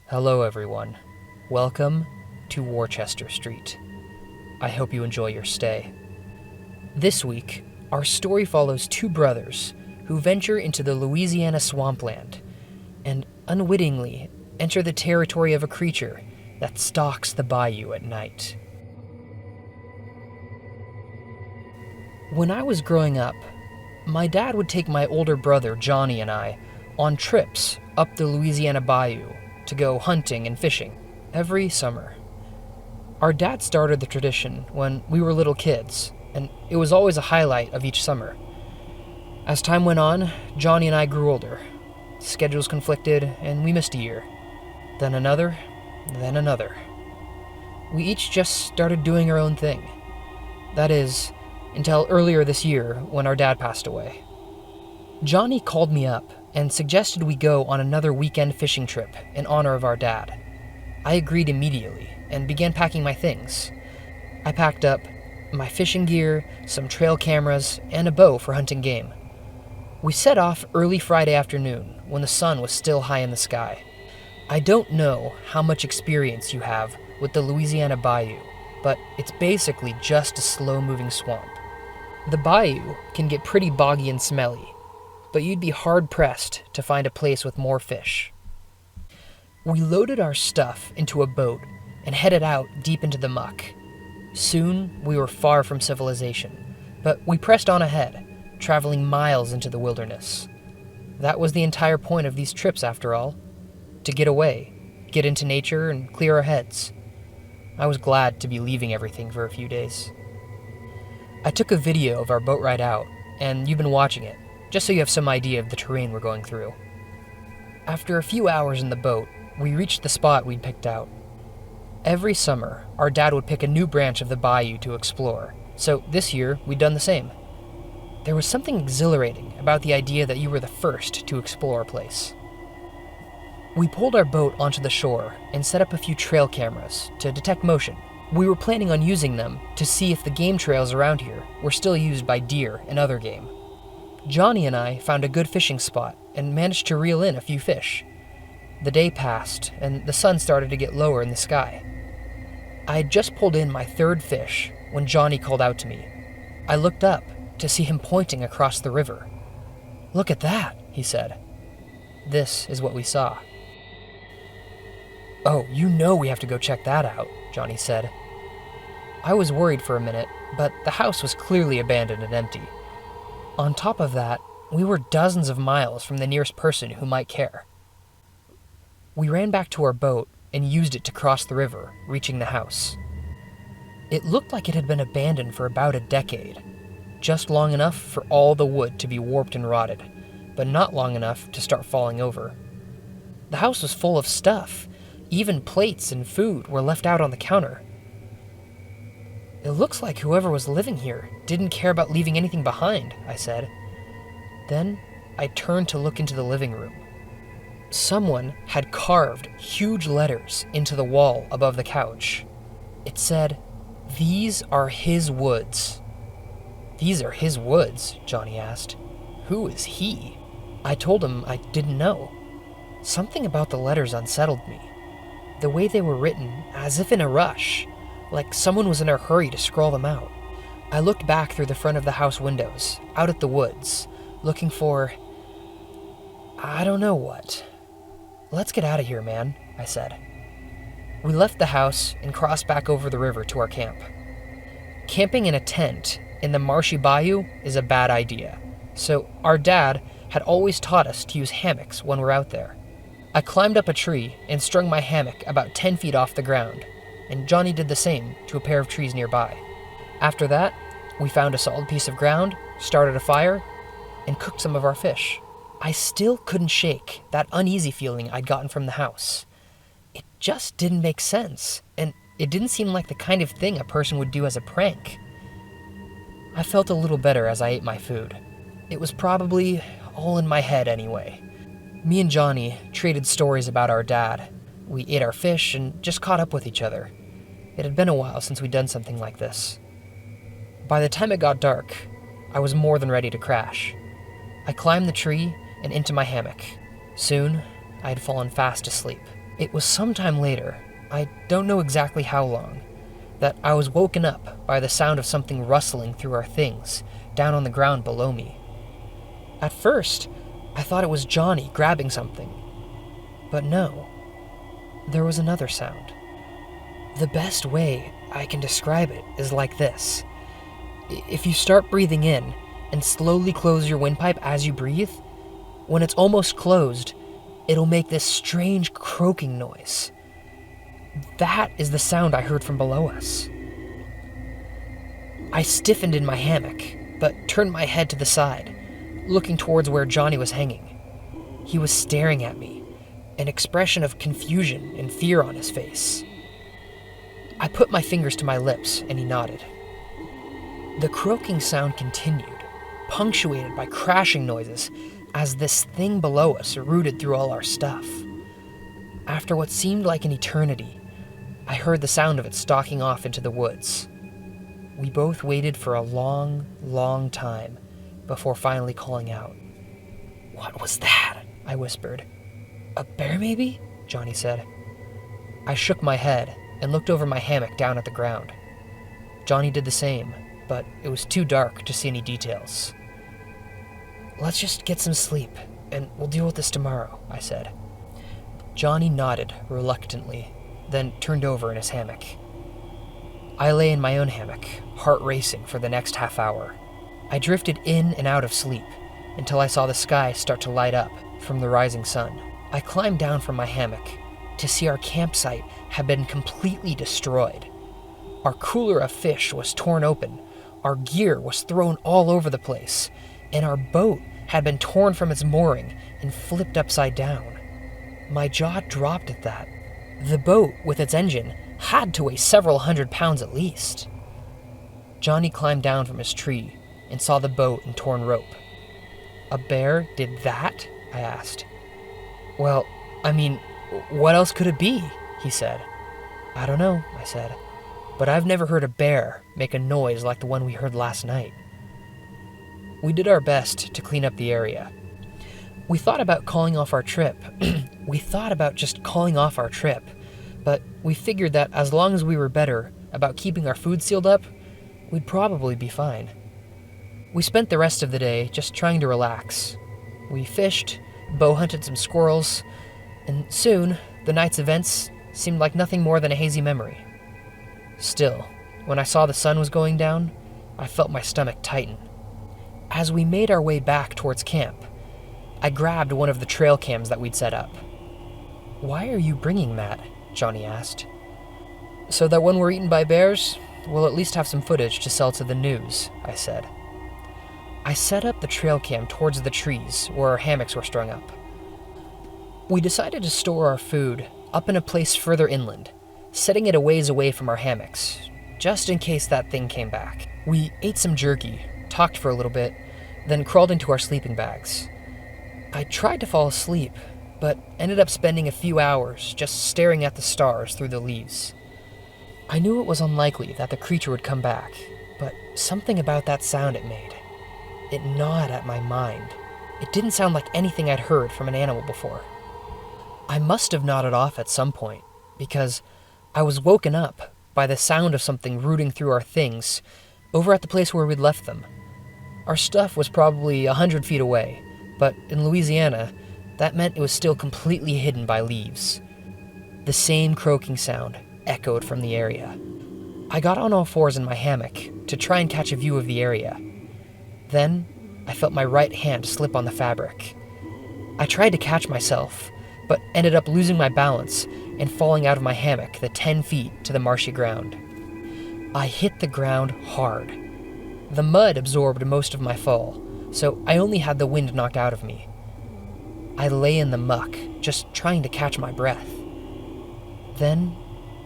Hello, everyone. Welcome to Worchester Street. I hope you enjoy your stay. This week, our story follows two brothers who venture into the Louisiana swampland and unwittingly enter the territory of a creature that stalks the bayou at night. When I was growing up, my dad would take my older brother Johnny and I on trips up the Louisiana bayou to go hunting and fishing every summer. Our dad started the tradition when we were little kids, and it was always a highlight of each summer. As time went on, Johnny and I grew older. Schedules conflicted, and we missed a year. Then another, then another. We each just started doing our own thing. That is, until earlier this year when our dad passed away. Johnny called me up and suggested we go on another weekend fishing trip in honor of our dad. I agreed immediately and began packing my things. I packed up my fishing gear, some trail cameras, and a bow for hunting game. We set off early Friday afternoon when the sun was still high in the sky. I don't know how much experience you have with the Louisiana Bayou, but it's basically just a slow-moving swamp. The bayou can get pretty boggy and smelly, but you'd be hard-pressed to find a place with more fish. We loaded our stuff into a boat and headed out deep into the muck. Soon, we were far from civilization, but we pressed on ahead, traveling miles into the wilderness. That was the entire point of these trips, after all. To get away, get into nature, and clear our heads. I was glad to be leaving everything for a few days. I took a video of our boat ride out, and you've been watching it, just so you have some idea of the terrain we're going through. After a few hours in the boat, we reached the spot we'd picked out. Every summer, our dad would pick a new branch of the bayou to explore, so this year we'd done the same. There was something exhilarating about the idea that you were the first to explore a place. We pulled our boat onto the shore and set up a few trail cameras to detect motion. We were planning on using them to see if the game trails around here were still used by deer and other game. Johnny and I found a good fishing spot and managed to reel in a few fish. The day passed and the sun started to get lower in the sky. I had just pulled in my third fish when Johnny called out to me. I looked up to see him pointing across the river. "Look at that," he said. This is what we saw. "Oh, you know we have to go check that out," Johnny said. I was worried for a minute, but the house was clearly abandoned and empty. On top of that, we were dozens of miles from the nearest person who might care. We ran back to our boat and used it to cross the river, reaching the house. It looked like it had been abandoned for about a decade, just long enough for all the wood to be warped and rotted, but not long enough to start falling over. The house was full of stuff. Even plates and food were left out on the counter. "It looks like whoever was living here didn't care about leaving anything behind," I said. Then I turned to look into the living room. Someone had carved huge letters into the wall above the couch. It said, "These are his woods." "These are his woods?" Johnny asked. "Who is he?" I told him I didn't know. Something about the letters unsettled me. The way they were written, as if in a rush, like someone was in a hurry to scrawl them out. I looked back through the front of the house windows, out at the woods, looking for... I don't know what. "Let's get out of here, man," I said. We left the house and crossed back over the river to our camp. Camping in a tent in the marshy bayou is a bad idea, so our dad had always taught us to use hammocks when we're out there. I climbed up a tree and strung my hammock about 10 feet off the ground, and Johnny did the same to a pair of trees nearby. After that, we found a solid piece of ground, started a fire, and cooked some of our fish. I still couldn't shake that uneasy feeling I'd gotten from the house. It just didn't make sense, and it didn't seem like the kind of thing a person would do as a prank. I felt a little better as I ate my food. It was probably all in my head anyway. Me and Johnny traded stories about our dad. We ate our fish and just caught up with each other. It had been a while since we'd done something like this. By the time it got dark, I was more than ready to crash. I climbed the tree and into my hammock. Soon, I had fallen fast asleep. It was sometime later, I don't know exactly how long, that I was woken up by the sound of something rustling through our things down on the ground below me. At first, I thought it was Johnny grabbing something. But no, there was another sound. The best way I can describe it is like this. If you start breathing in and slowly close your windpipe as you breathe, when it's almost closed, it'll make this strange croaking noise. That is the sound I heard from below us. I stiffened in my hammock, but turned my head to the side, looking towards where Johnny was hanging. He was staring at me, an expression of confusion and fear on his face. I put my fingers to my lips, and he nodded. The croaking sound continued, punctuated by crashing noises, as this thing below us rooted through all our stuff. After what seemed like an eternity, I heard the sound of it stalking off into the woods. We both waited for a long, long time before finally calling out. "What was that?" I whispered. "A bear, maybe?" Johnny said. I shook my head and looked over my hammock down at the ground. Johnny did the same, but it was too dark to see any details. "Let's just get some sleep, and we'll deal with this tomorrow," I said. Johnny nodded reluctantly, then turned over in his hammock. I lay in my own hammock, heart racing for the next half hour. I drifted in and out of sleep until I saw the sky start to light up from the rising sun. I climbed down from my hammock to see our campsite had been completely destroyed. Our cooler of fish was torn open, our gear was thrown all over the place, and our boat had been torn from its mooring and flipped upside down. My jaw dropped at that. The boat, with its engine, had to weigh several hundred pounds at least. Johnny climbed down from his tree and saw the boat and torn rope. "A bear did that?" I asked. "Well, what else could it be?" he said. "I don't know," I said, "but I've never heard a bear make a noise like the one we heard last night." We did our best to clean up the area. We thought about calling off our trip. We thought about just calling off our trip, but we figured that as long as we were better about keeping our food sealed up, we'd probably be fine. We spent the rest of the day just trying to relax. We fished, bow hunted some squirrels, and soon the night's events seemed like nothing more than a hazy memory. Still, when I saw the sun was going down, I felt my stomach tighten. As we made our way back towards camp, I grabbed one of the trail cams that we'd set up. "Why are you bringing that?" Johnny asked. "So that when we're eaten by bears, we'll at least have some footage to sell to the news," I said. I set up the trail cam towards the trees where our hammocks were strung up. We decided to store our food up in a place further inland, setting it a ways away from our hammocks, just in case that thing came back. We ate some jerky, talked for a little bit, then crawled into our sleeping bags. I tried to fall asleep, but ended up spending a few hours just staring at the stars through the leaves. I knew it was unlikely that the creature would come back, but something about that sound it made. It gnawed at my mind. It didn't sound like anything I'd heard from an animal before. I must have nodded off at some point, because I was woken up by the sound of something rooting through our things over at the place where we'd left them. Our stuff was probably 100 feet away, but in Louisiana, that meant it was still completely hidden by leaves. The same croaking sound echoed from the area. I got on all fours in my hammock to try and catch a view of the area. Then, I felt my right hand slip on the fabric. I tried to catch myself, but ended up losing my balance and falling out of my hammock the 10 feet to the marshy ground. I hit the ground hard. The mud absorbed most of my fall, so I only had the wind knocked out of me. I lay in the muck, just trying to catch my breath. Then,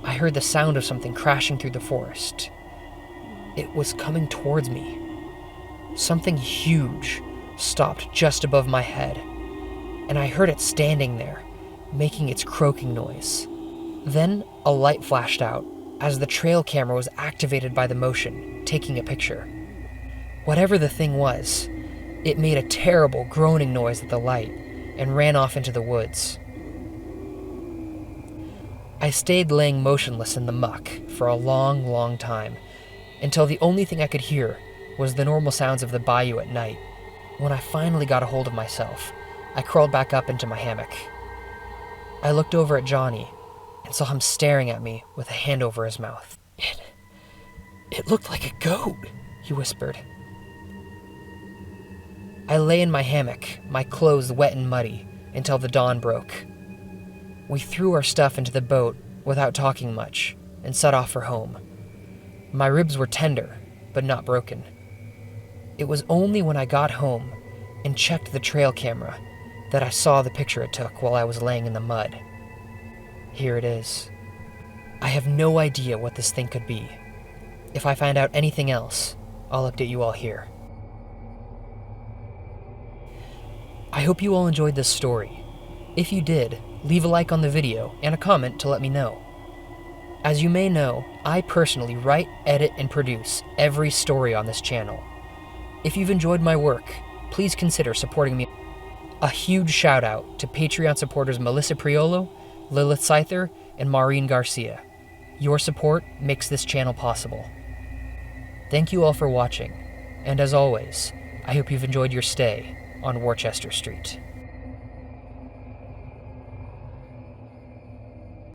I heard the sound of something crashing through the forest. It was coming towards me. Something huge stopped just above my head, and I heard it standing there, making its croaking noise. Then a light flashed out as the trail camera was activated by the motion, taking a picture. Whatever the thing was, it made a terrible groaning noise at the light and ran off into the woods. I stayed laying motionless in the muck for a long, long time, until the only thing I could hear was the normal sounds of the bayou at night. When I finally got a hold of myself, I crawled back up into my hammock. I looked over at Johnny and saw him staring at me with a hand over his mouth. It looked like a goat, he whispered. I lay in my hammock, my clothes wet and muddy, until the dawn broke. We threw our stuff into the boat without talking much and set off for home. My ribs were tender, but not broken. It was only when I got home and checked the trail camera that I saw the picture it took while I was laying in the mud. Here it is. I have no idea what this thing could be. If I find out anything else, I'll update you all here. I hope you all enjoyed this story. If you did, leave a like on the video and a comment to let me know. As you may know, I personally write, edit, and produce every story on this channel. If you've enjoyed my work, please consider supporting me. A huge shout out to Patreon supporters Melissa Priolo, Lilith Scyther, and Maureen Garcia. Your support makes this channel possible. Thank you all for watching, and as always, I hope you've enjoyed your stay on Worchester Street.